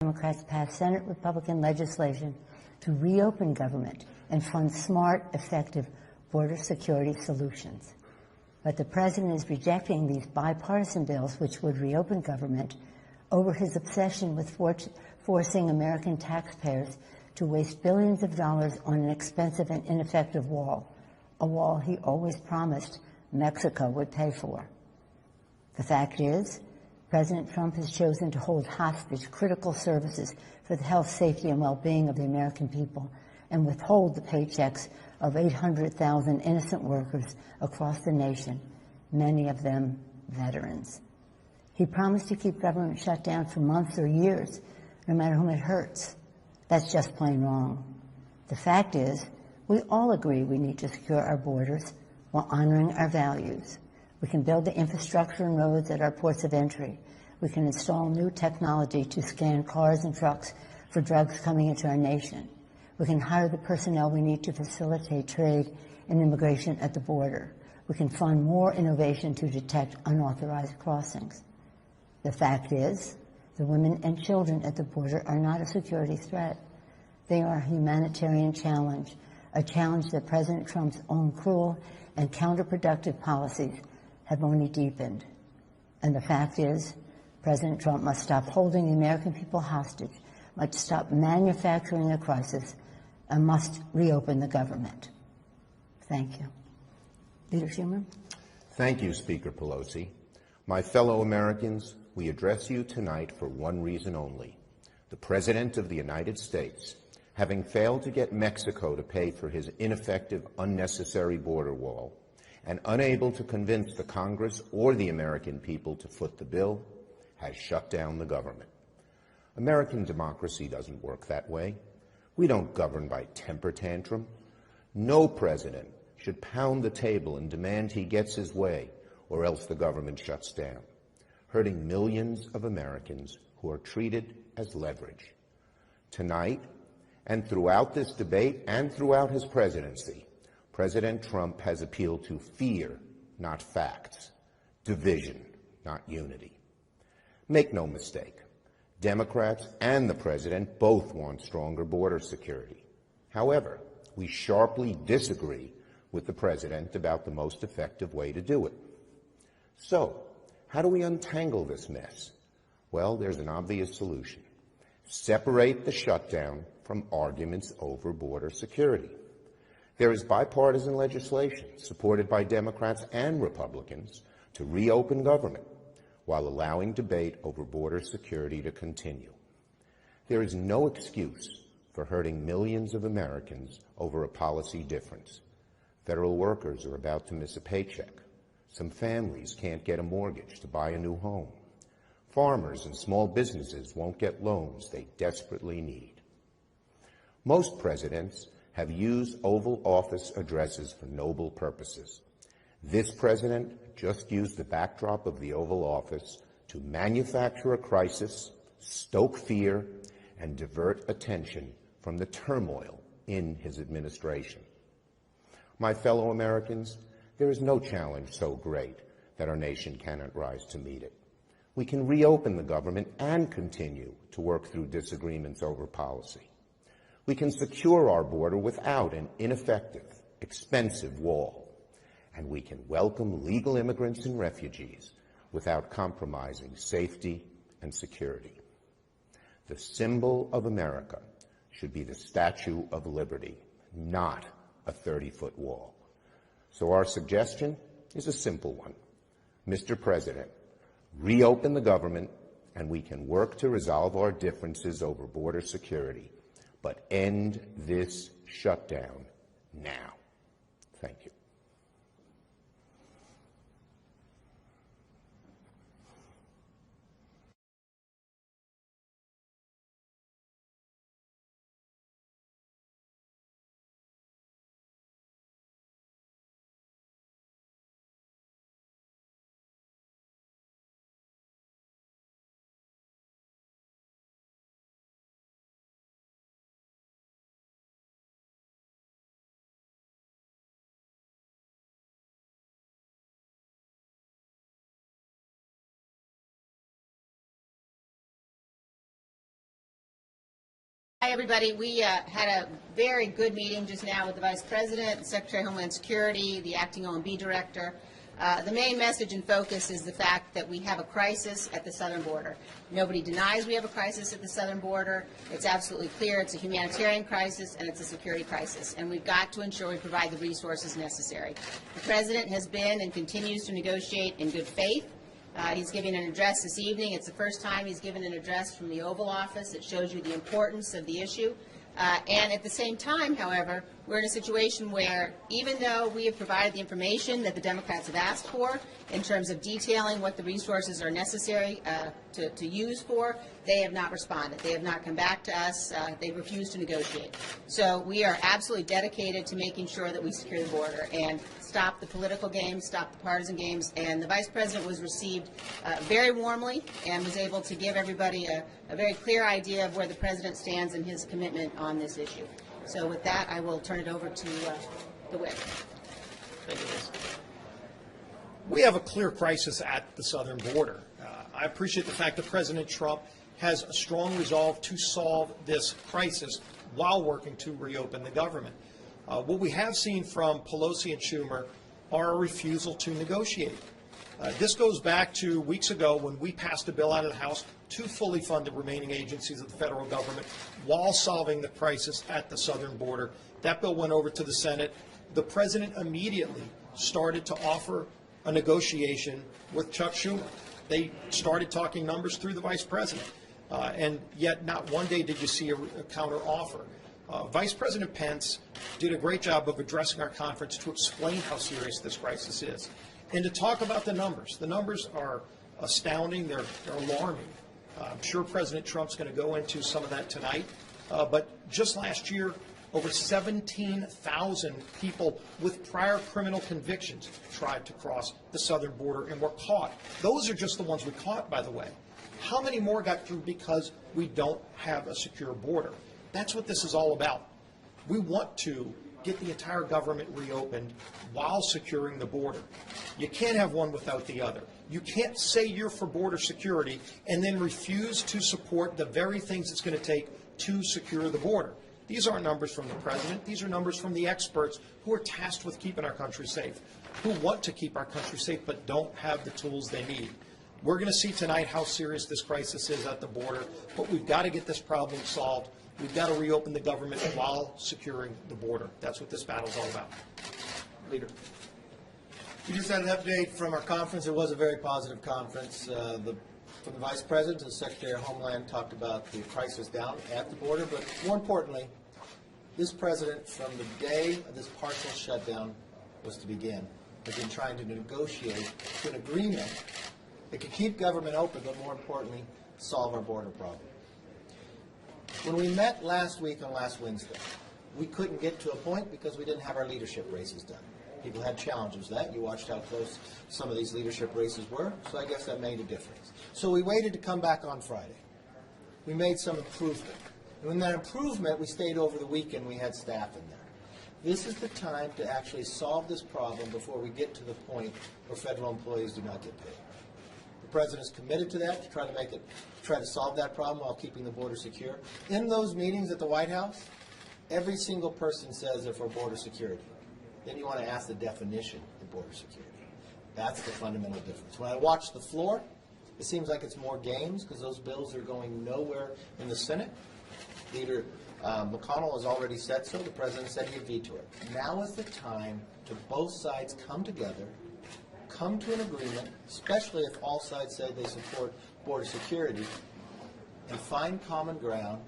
Democrats passed Senate Republican legislation to reopen government and fund smart, effective border security solutions. But the president is rejecting these bipartisan bills which would reopen government over his obsession with forcing American taxpayers to waste billions of dollars on an expensive and ineffective wall, a wall he always promised Mexico would pay for. The fact is, President Trump has chosen to hold hostage critical services for the health, safety, and well-being of the American people and withhold the paychecks of 800,000 innocent workers across the nation, many of them veterans. He promised to keep government shut down for months or years, no matter whom it hurts. That's just plain wrong. The fact is, we all agree we need to secure our borders while honoring our values. We can build the infrastructure and roads at our ports of entry. We can install new technology to scan cars and trucks for drugs coming into our nation. We can hire the personnel we need to facilitate trade and immigration at the border. We can fund more innovation to detect unauthorized crossings. The fact is, the women and children at the border are not a security threat. They are a humanitarian challenge, a challenge that President Trump's own cruel and counterproductive policies have only deepened. And the fact is, President Trump must stop holding the American people hostage, must stop manufacturing a crisis, and must reopen the government. Thank you. Leader Schumer? Thank you, Speaker Pelosi. My fellow Americans, we address you tonight for one reason only. The President of the United States, having failed to get Mexico to pay for his ineffective, unnecessary border wall, and unable to convince the Congress or the American people to foot the bill, has shut down the government. American democracy doesn't work that way. We don't govern by temper tantrum. No president should pound the table and demand he gets his way, or else the government shuts down, hurting millions of Americans who are treated as leverage. Tonight, and throughout this debate and throughout his presidency, President Trump has appealed to fear, not facts, division, not unity. Make no mistake, Democrats and the president both want stronger border security. However, we sharply disagree with the president about the most effective way to do it. So, how do we untangle this mess? Well, there's an obvious solution. Separate the shutdown from arguments over border security. There is bipartisan legislation supported by Democrats and Republicans to reopen government while allowing debate over border security to continue. There is no excuse for hurting millions of Americans over a policy difference. Federal workers are about to miss a paycheck. Some families can't get a mortgage to buy a new home. Farmers and small businesses won't get loans they desperately need. Most presidents have used Oval Office addresses for noble purposes. This president just used the backdrop of the Oval Office to manufacture a crisis, stoke fear, and divert attention from the turmoil in his administration. My fellow Americans, there is no challenge so great that our nation cannot rise to meet it. We can reopen the government and continue to work through disagreements over policy. We can secure our border without an ineffective, expensive wall. And we can welcome legal immigrants and refugees without compromising safety and security. The symbol of America should be the Statue of Liberty, not a 30-foot wall. So our suggestion is a simple one. Mr. President, reopen the government and we can work to resolve our differences over border security, but end this shutdown now. Thank you. Hi, everybody. We had a very good meeting just now with the Vice President, the Secretary of Homeland Security, the Acting OMB Director. The main message and focus is the fact that we have a crisis at the southern border. Nobody denies we have a crisis at the southern border. It's absolutely clear it's a humanitarian crisis and it's a security crisis, and we've got to ensure we provide the resources necessary. The President has been and continues to negotiate in good faith. He's giving an address this evening. It's the first time he's given an address from the Oval Office. It shows you the importance of the issue. And at the same time, however, we're in a situation where even though we have provided the information that the Democrats have asked for in terms of detailing what the resources are necessary to use for, they have not responded. They have not come back to us. They refused to negotiate. So we are absolutely dedicated to making sure that we secure the border and stop the political games, stop the partisan games. And the Vice President was received very warmly and was able to give everybody a very clear idea of where the President stands and his commitment on this issue. So with that, I will turn it over to the whip. Thank you, Liz. We have a clear crisis at the southern border. I appreciate the fact that President Trump has a strong resolve to solve this crisis while working to reopen the government. What we have seen from Pelosi and Schumer are a refusal to negotiate. This goes back to weeks ago when we passed a bill out of the House to fully fund the remaining agencies of the federal government while solving the crisis at the southern border. That bill went over to the Senate. The President immediately started to offer a negotiation with Chuck Schumer. They started talking numbers through the Vice President, and yet not one day did you see a counter offer. Vice President Pence did a great job of addressing our conference to explain how serious this crisis is and to talk about the numbers. The numbers are astounding. They're alarming. I'm sure President Trump's going to go into some of that tonight. But just last year, over 17,000 people with prior criminal convictions tried to cross the southern border and were caught. Those are just the ones we caught, by the way. How many more got through because we don't have a secure border? That's what this is all about. We want to get the entire government reopened while securing the border. You can't have one without the other. You can't say you're for border security and then refuse to support the very things it's going to take to secure the border. These aren't numbers from the President. These are numbers from the experts who are tasked with keeping our country safe, who want to keep our country safe but don't have the tools they need. We're going to see tonight how serious this crisis is at the border, but we've got to get this problem solved. We've got to reopen the government while securing the border. That's what this battle is all about. Leader. We just had an update from our conference. It was a very positive conference. From the Vice President to the Secretary of Homeland talked about the crisis down at the border, but more importantly, this President, from the day of this partial shutdown was to begin, has been trying to negotiate to an agreement that could keep government open, but more importantly, solve our border problem. When we met last week on last Wednesday, we couldn't get to a point because we didn't have our leadership races done. People had challenges with that. You watched how close some of these leadership races were, so I guess that made a difference. So we waited to come back on Friday. We made some improvement. And in that improvement, we stayed over the weekend. We had staff in there. This is the time to actually solve this problem before we get to the point where federal employees do not get paid. The President is committed to that, to try to solve that problem while keeping the border secure. In those meetings at the White House, every single person says they're for border security. Then you want to ask the definition of border security. That's the fundamental difference. When I watch the floor, it seems like it's more games because those bills are going nowhere in the Senate. Leader McConnell has already said so. The President said he'd veto it. Now is the time to both sides come together, come to an agreement, especially if all sides say they support border security, and find common ground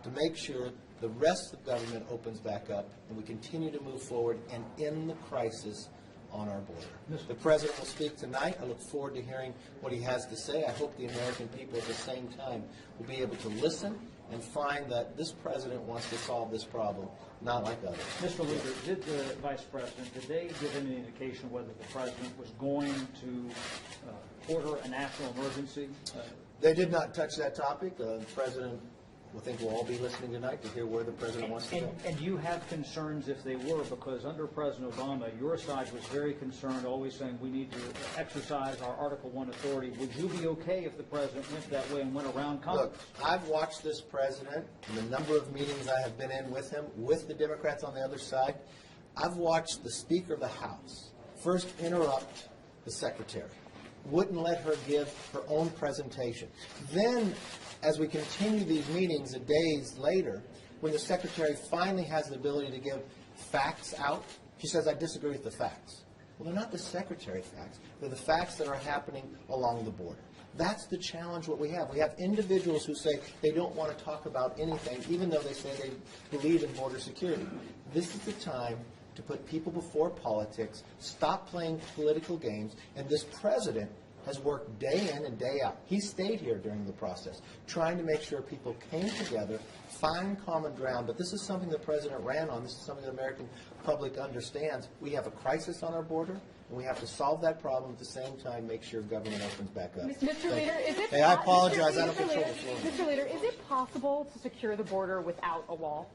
to make sure the rest of the government opens back up and we continue to move forward and end the crisis on our border. The President will speak tonight. I look forward to hearing what he has to say. I hope the American people at the same time will be able to listen and find that this President wants to solve this problem, not like others. Mr. Leader, did the Vice President, did they give any indication whether the President was going to order a national emergency? They did not touch that topic. The President think we'll all be listening tonight to hear where the president wants to go. And you have concerns if they were, because under President Obama, your side was very concerned, always saying we need to exercise our Article I authority. Would you be okay if the president went that way and went around Congress? Look, I've watched this president in the number of meetings I have been in with him, with the Democrats on the other side. I've watched the Speaker of the House first interrupt the Secretary, wouldn't let her give her own presentation. Then, as we continue these meetings days later, when the Secretary finally has the ability to give facts out, she says, I disagree with the facts. Well, they're not the Secretary's facts. They're the facts that are happening along the border. That's the challenge what we have. We have individuals who say they don't want to talk about anything, even though they say they believe in border security. This is the time to put people before politics, stop playing political games, and this president has worked day in and day out. He stayed here during the process, trying to make sure people came together, find common ground. But this is something the president ran on. This is something the American public understands. We have a crisis on our border, and we have to solve that problem at the same time, make sure government opens back up. Mr. Leader, is it? Hey, I apologize. I don't control the floor. Mr. Leader, is it possible to secure the border without a wall?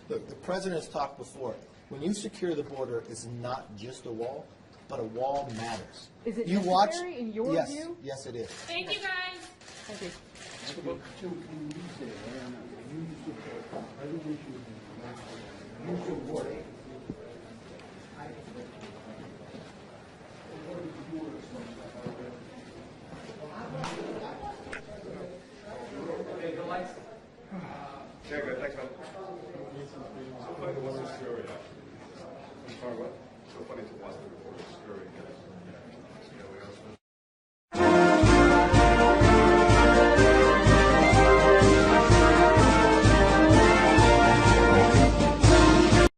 Look, the president has talked before. When you secure the border, it's not just a wall, but a wall matters. Is it you necessary in your yes, view? Yes, it is. Thank you, guys. Thank you. So funny to watch the reporter scurrying.